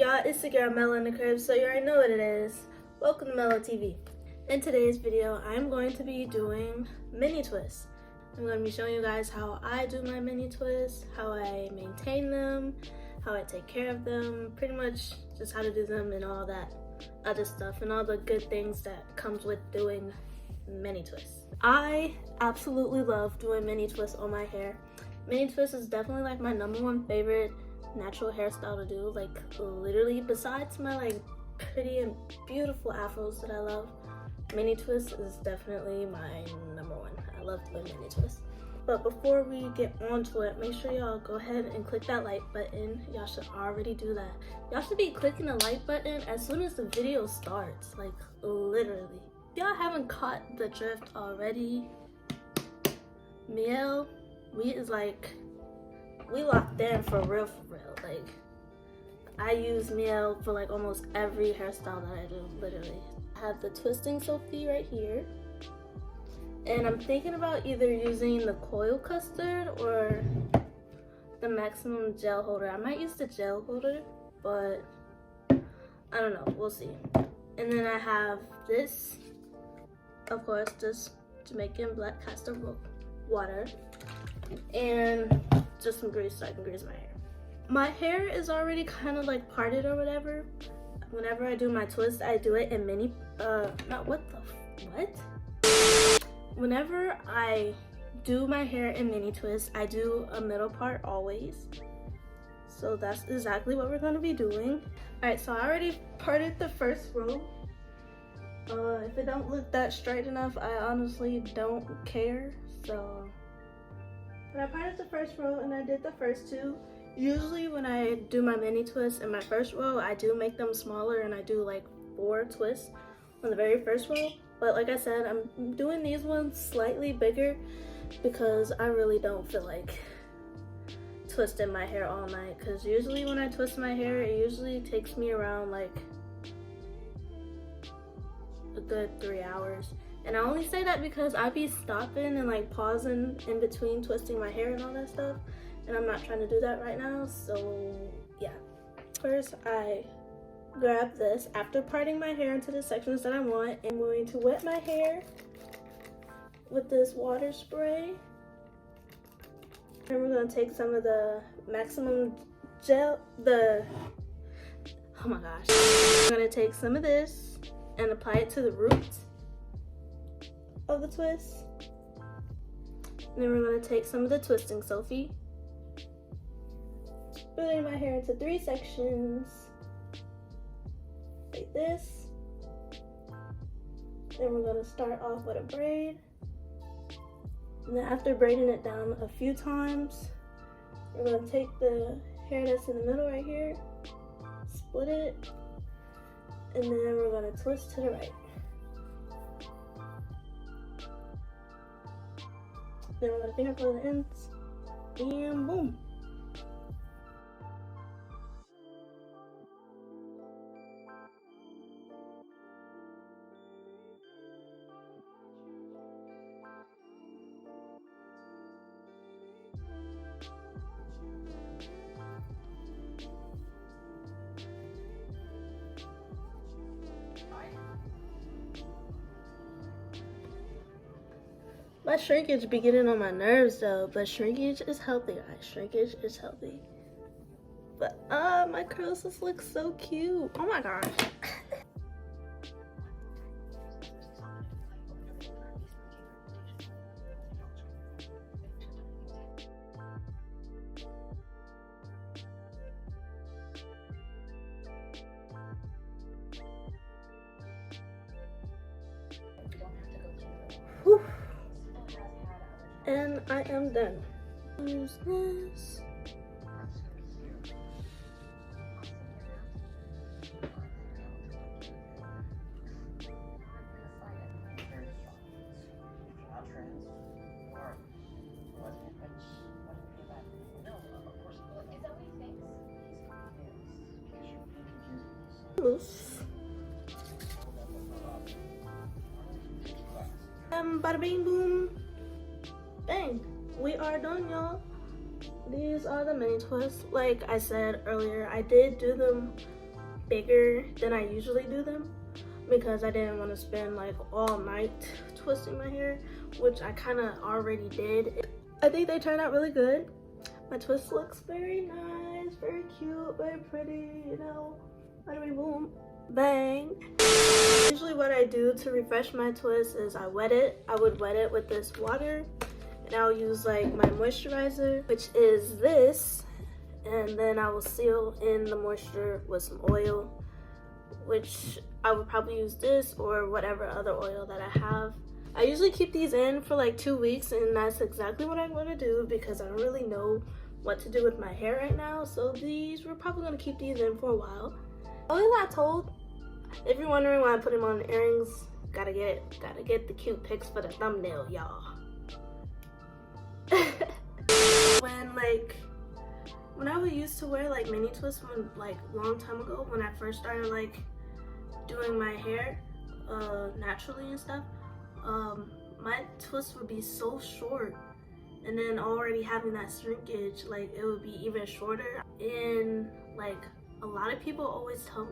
y'all? It's the girl Mello in the crib, so you already know what it is. Welcome to Mello TV. In today's video, I'm going to be doing mini twists. I'm going to be showing you guys how I do my mini twists, how I maintain them, how I take care of them, pretty much just how to do them and all that other stuff and all the good things that comes with doing mini twists. I absolutely love doing mini twists on my hair. Mini twists is definitely like my #1 favorite natural hairstyle to do, like literally besides my like pretty and beautiful afros that I love. Mini twist is definitely my #1. I love doing mini twists. But before we get onto it, make sure y'all go ahead and click that like button. Y'all should already do that. Y'all should be clicking the like button as soon as the video starts, like literally. If y'all haven't caught the drift already, Miel, we locked in for real. Like, I use Miel for like almost every hairstyle that I do, literally. I have the twisting Sophie right here. And I'm thinking about either using the coil custard or the maximum gel holder. I might use the gel holder, but I don't know, we'll see. And then I have this, of course, this Jamaican black castor water, and just some grease so I can grease my hair. My hair is already kind of like parted or whatever. Whenever I do my twist, I do it in mini, Whenever I do my hair in mini twist, I do a middle part always. So that's exactly what we're gonna be doing. Alright, so I already parted the first row. If it don't look that straight enough, I honestly don't care, so. But I parted the first row and I did the first two. Usually when I do my mini twists in my first row, I do make them smaller and I do like 4 twists on the very first row. But like I said, I'm doing these ones slightly bigger because I really don't feel like twisting my hair all night. Because usually when I twist my hair, it usually takes me around like a good 3 hours. And I only say that because I be stopping and like pausing in between twisting my hair and all that stuff. And I'm not trying to do that right now, so yeah. First, I grab this after parting my hair into the sections that I want. I'm going to wet my hair with this water spray. And we're gonna take some of the maximum gel, oh my gosh. I'm gonna take some of this and apply it to the roots of the twist. And then we're gonna take some of the twisting Sophie, splitting my hair into 3 sections, like this. Then we're gonna start off with a braid. And then after braiding it down a few times, we're gonna take the hair that's in the middle right here, split it, and then we're gonna twist to the right. Then we're gonna finger pull the ends, and boom. My shrinkage be getting on my nerves though, but shrinkage is healthy, guys. Shrinkage is healthy. But my curls just look so cute. Oh my gosh. Whew. And I am done. Use this. Loose. Bada bing boom. Bang. We are done, y'all. These are the mini twists. Like I said earlier, I did do them bigger than I usually do them because I didn't want to spend like all night twisting my hair, which I kind of already did. I think they turned out really good. My twist looks very nice, very cute, very pretty, you know. Bada boom, bang. Usually what I do to refresh my twist is I wet it. I would wet it with this water, and I'll use like my moisturizer, which is this, and then I will seal in the moisture with some oil, which I would probably use this or whatever other oil that I have. I usually keep these in for like 2 weeks, and that's exactly what I'm going to do because I don't really know what to do with my hair right now. So we're probably going to keep these in for a while. Always got told, if you're wondering why I put them on the earrings, gotta get the cute pics for the thumbnail, y'all. when I used to wear like mini twists like long time ago, when I first started like doing my hair naturally and stuff, my twists would be so short, and then already having that shrinkage, like it would be even shorter. And like a lot of people always tell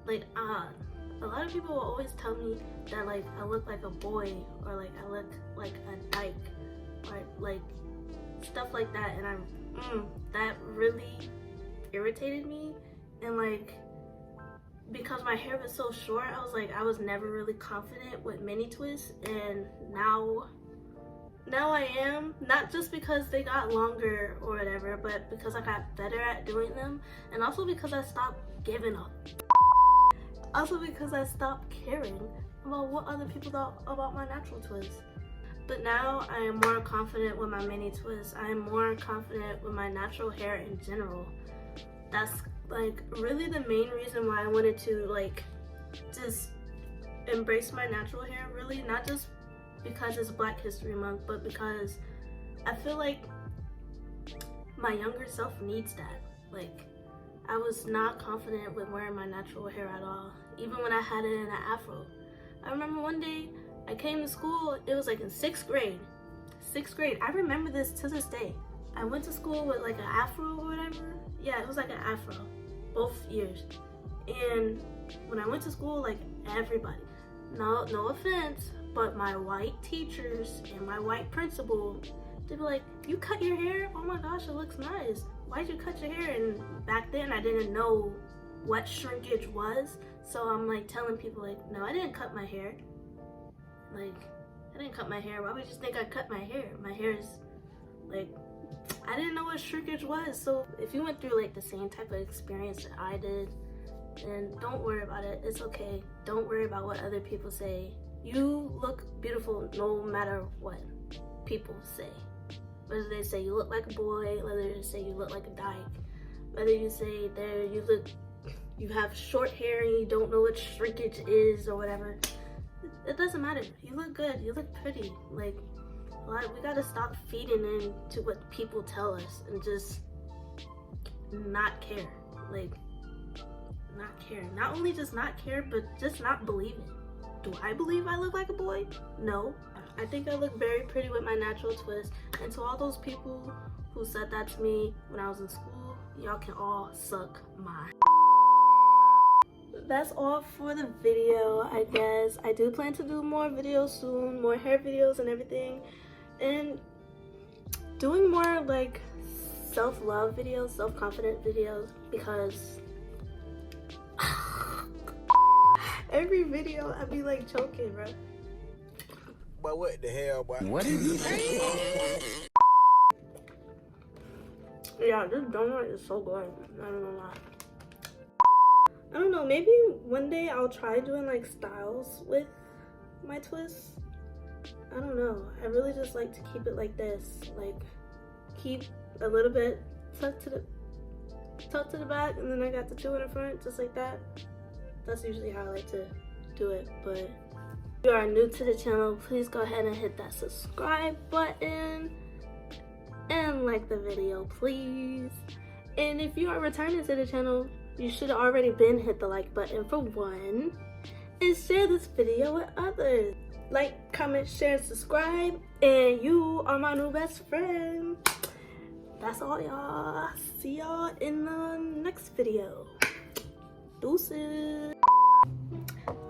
me that like I look like a boy, or like I look like a dyke, or like stuff like that, and that really irritated me. And like, because my hair was so short, I was never really confident with mini twists, and now I am, not just because they got longer or whatever, but because I got better at doing them, and also because I stopped giving up. Also because I stopped caring about what other people thought about my natural twists. But now I am more confident with my mini twists. I am more confident with my natural hair in general. That's like really the main reason why I wanted to like just embrace my natural hair, really, not just because it's Black History Month, but because I feel like my younger self needs that. Like, I was not confident with wearing my natural hair at all, even when I had it in an afro. I remember one day I came to school, it was like in 6th grade. I remember this to this day. I went to school with like an afro or whatever. Yeah, it was like an afro, both years. And when I went to school, like everybody, no offense, but my white teachers and my white principal, they'd be like, "You cut your hair? Oh my gosh, it looks nice. Why'd you cut your hair?" And back then I didn't know what shrinkage was, so I'm like telling people like, "No, I didn't cut my hair. Like, I didn't cut my hair. Why would you think I cut my hair? My hair is like, I didn't know what shrinkage was." So if you went through like the same type of experience that I did, then don't worry about it. It's okay. Don't worry about what other people say. You look beautiful no matter what people say. Whether they say you look like a boy, whether they say you look like a dyke, whether you say you have short hair and you don't know what shrinkage is or whatever. It doesn't matter. You look good. You look pretty. Like, we gotta stop feeding into what people tell us and just not care. Like, not care. Not only just not care, but just not believe it. Do I believe I look like a boy? No. I think I look very pretty with my natural twist. And to all those people who said that to me when I was in school, y'all can all suck my. That's all for the video, I guess. I do plan to do more videos soon, more hair videos and everything, and doing more like self-love videos, self-confident videos, because every video I be like choking, bro. But what the hell, boy? What did you say? Yeah, this donut is so good. I don't know why. I don't know, maybe one day I'll try doing like styles with my twists. I don't know. I really just like to keep it like this. Like, keep a little bit tucked to the back, and then I got the two in the front, just like that. That's usually how I like to do it. But if you are new to the channel, please go ahead and hit that subscribe button and like the video, please. And if you are returning to the channel, you should have already been hit the like button for one, and share this video with others. Like, comment, share, subscribe, and you are my new best friend. That's all, y'all. See y'all in the next video. Deuces.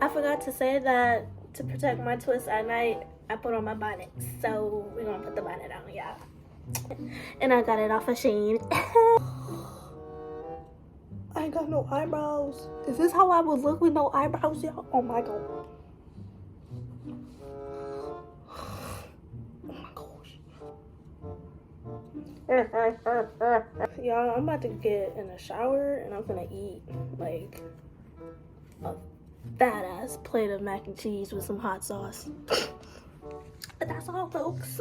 I forgot to say that to protect my twist at night, I put on my bonnet. So we're gonna put the bonnet on, y'all. And I got it off of Shein. I ain't got no eyebrows. Is this how I would look with no eyebrows, y'all? Oh my god. Y'all, I'm about to get in the shower and I'm gonna eat like a fat ass plate of mac and cheese with some hot sauce. But that's all, folks.